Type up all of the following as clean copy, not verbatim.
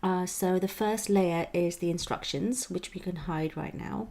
So the first layer is the instructions, which we can hide right now.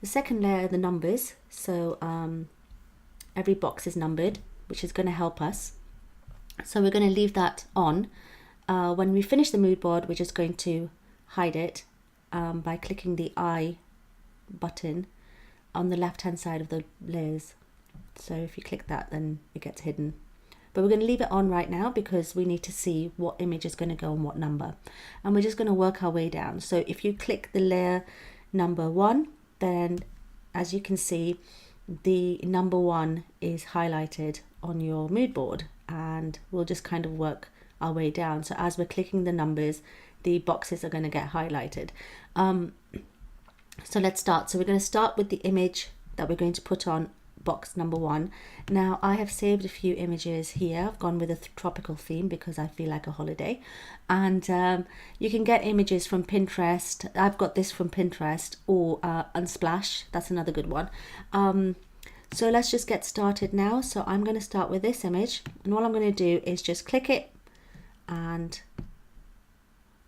The second layer are the numbers. So every box is numbered, which is going to help us. So we're going to leave that on. When we finish the mood board, we're just going to hide it by clicking the I button on the left hand side of the layers. So if you click that, then it gets hidden. But we're going to leave it on right now because we need to see what image is going to go on what number. And we're just going to work our way down. So if you click the layer number 1, then as you can see, the number 1 is highlighted on your mood board, and we'll just kind of work our way down. So as we're clicking the numbers, the boxes are going to get highlighted. So let's start. So we're going to start with the image that we're going to put on box number 1. Now I have saved a few images here. I've gone with a tropical theme because I feel like a holiday, and you can get images from Pinterest. I've got this from Pinterest, or Unsplash, that's another good one. So let's just get started now. So I'm going to start with this image, and all I'm going to do is just click it and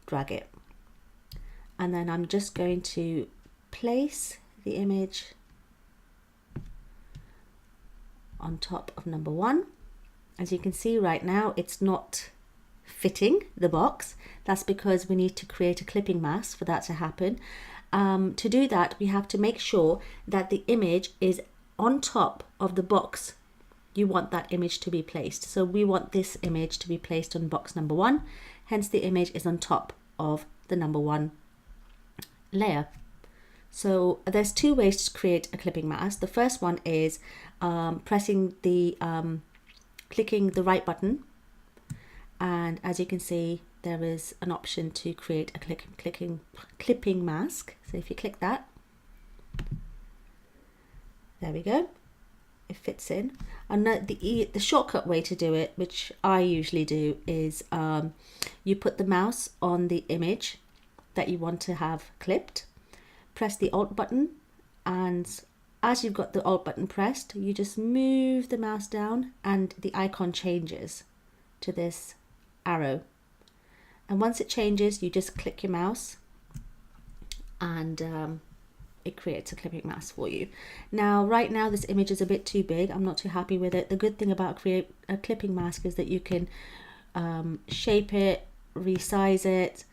drag it, and then I'm just going to place the image on top of number 1. As you can see right now, it's not fitting the box. That's because we need to create a clipping mask for that to happen. To do that, we have to make sure that the image is on top of the box you want that image to be placed. So we want this image to be placed on box number 1, hence the image is on top of the number 1 layer. So there's 2 ways to create a clipping mask. The first one is clicking the right button, and as you can see, there is an option to create a clipping mask. So if you click that, there we go, it fits in. And the shortcut way to do it, which I usually do, is you put the mouse on the image that you want to have clipped, press the Alt button, and as you've got the Alt button pressed, you just move the mouse down and the icon changes to this arrow. And once it changes, you just click your mouse and it creates a clipping mask for you. Now, right now, this image is a bit too big. I'm not too happy with it. The good thing about create a clipping mask is that you can shape it, resize it,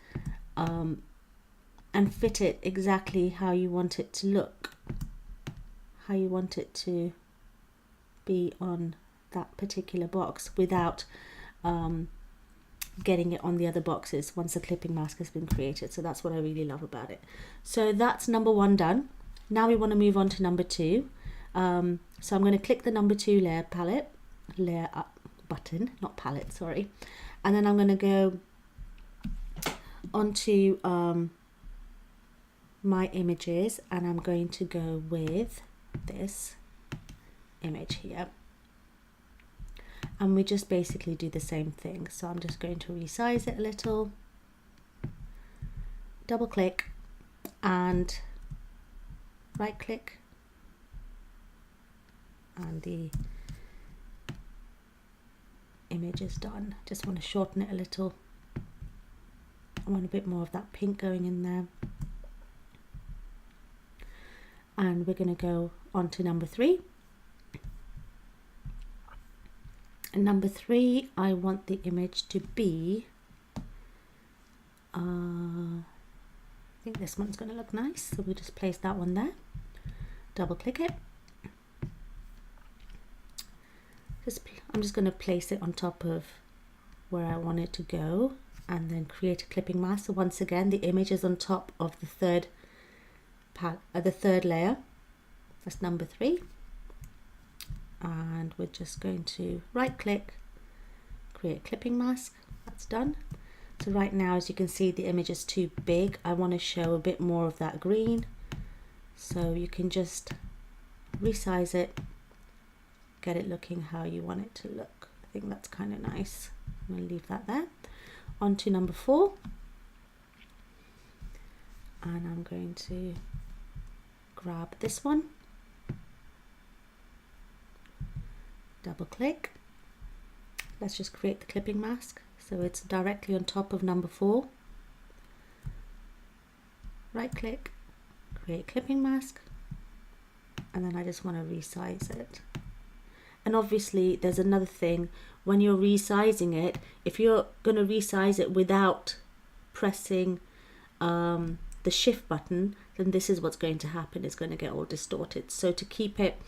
and fit it exactly how you want it to look, how you want it to be on that particular box without getting it on the other boxes once the clipping mask has been created. So that's what I really love about it. So that's number 1 done. Now we want to move on to number 2. So I'm going to click the number 2 layer button, not palette, sorry. And then I'm going to go onto my images, and I'm going to go with this image here, and we just basically do the same thing. So I'm just going to resize it a little, double click and right click, and the image is done. Just want to shorten it a little. I want a bit more of that pink going in there. And we're going to go on to number 3. And number 3, I want the image to be, I think this one's going to look nice, so we'll just place that one there, double click it. I'm just going to place it on top of where I want it to go, and then create a clipping mask. So once again, the image is on top of the third layer. That's number 3, and we're just going to right click, create clipping mask. That's done. So right now, as you can see, the image is too big. I want to show a bit more of that green, so you can just resize it, get it looking how you want it to look. I think that's kind of nice. I'm going to leave that there. On to number 4, and I'm going to grab this one, double click. Let's just create the clipping mask. so it's directly on top of number 4. Right click, create clipping mask, and then I just want to resize it. And obviously there's another thing, when you're resizing it, if you're going to resize it without pressing the shift button, then this is what's going to happen. It's going to get all distorted. So to keep it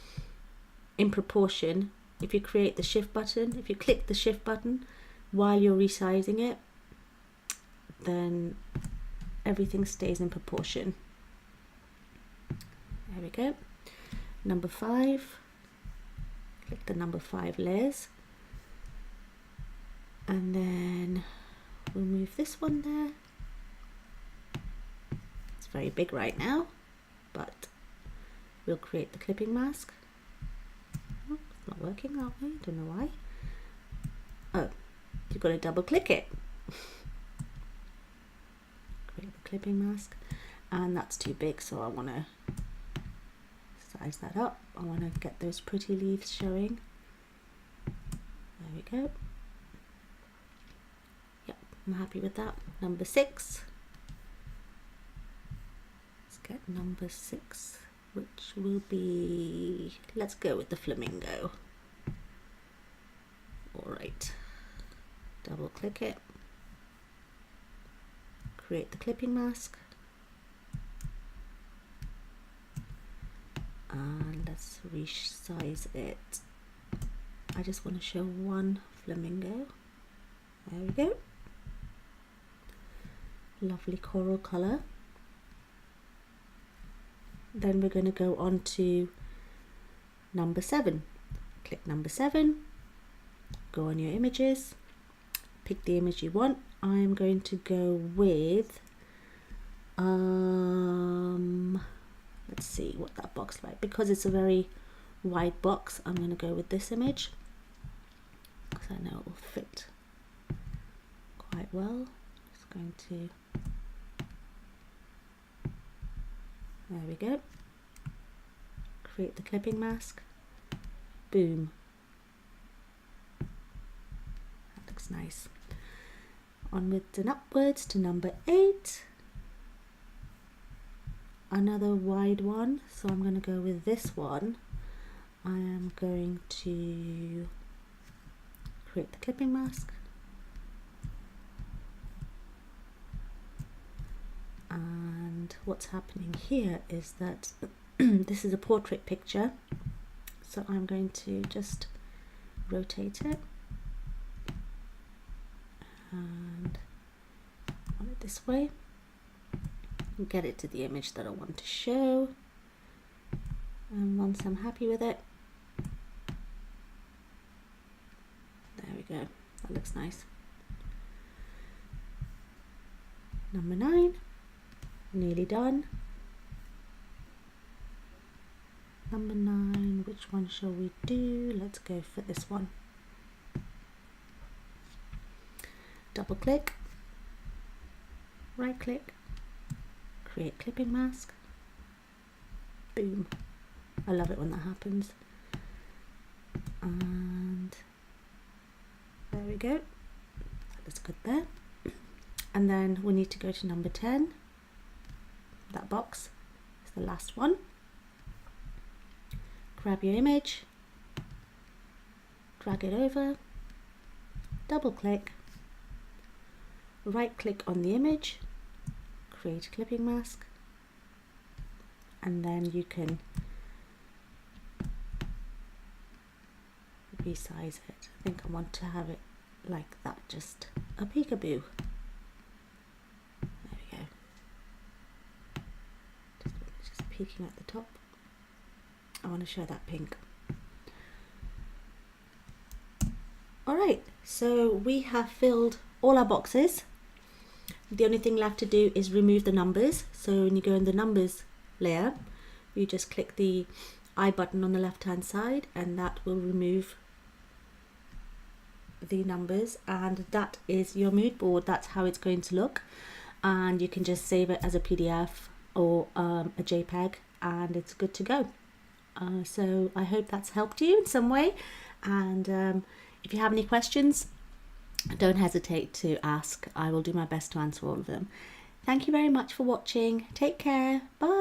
in proportion, if you create the shift button, if you click the shift button while you're resizing it, then everything stays in proportion. There we go. Number 5, click the number 5 layers, and then we'll move this one there. It's very big right now, but we'll create the clipping mask. Oh, it's not working that way, don't know why. Oh, you've got to double click it. Create the clipping mask, and that's too big, so I want to size that up. I want to get those pretty leaves showing. There we go. Yep, I'm happy with that. Number 6. Let's get number 6, which will be, let's go with the flamingo. Alright, double click it, create the clipping mask, and let's resize it. I just want to show one flamingo. There we go. Lovely coral colour. Then we're going to go on to number 7. Click number 7, go on your images, pick the image you want. I'm going to go with let's see what that box like. Because it's a very wide box, I'm going to go with this image because I know it will fit quite well. Just going to, there we go, create the clipping mask, boom, that looks nice. Onwards and upwards to number 8, another wide one, so I'm going to go with this one. I am going to create the clipping mask, and what's happening here is that this is a portrait picture, so I'm going to just rotate it and run it this way and get it to the image that I want to show. And once I'm happy with it, there we go, that looks nice. Number 9, nearly done. Number 9, which one shall we do? Let's go for this one. Double click, right click, create clipping mask, boom. I love it when that happens. And there we go, that looks good there. And then we need to go to number 10. That box is the last one. Grab your image, drag it over, double click, right click on the image, create a clipping mask, and then you can resize it. I think I want to have it like that, just a peekaboo. There we go. Just peeking at the top. I want to show that pink. Alright, so we have filled all our boxes. The only thing left to do is remove the numbers. So when you go in the numbers layer, you just click the I button on the left hand side, and that will remove the numbers, and that is your mood board. That's how it's going to look, and you can just save it as a PDF or a JPEG, and it's good to go. So I hope that's helped you in some way, and if you have any questions, don't hesitate to ask. I will do my best to answer all of them. Thank you very much for watching. Take care. Bye.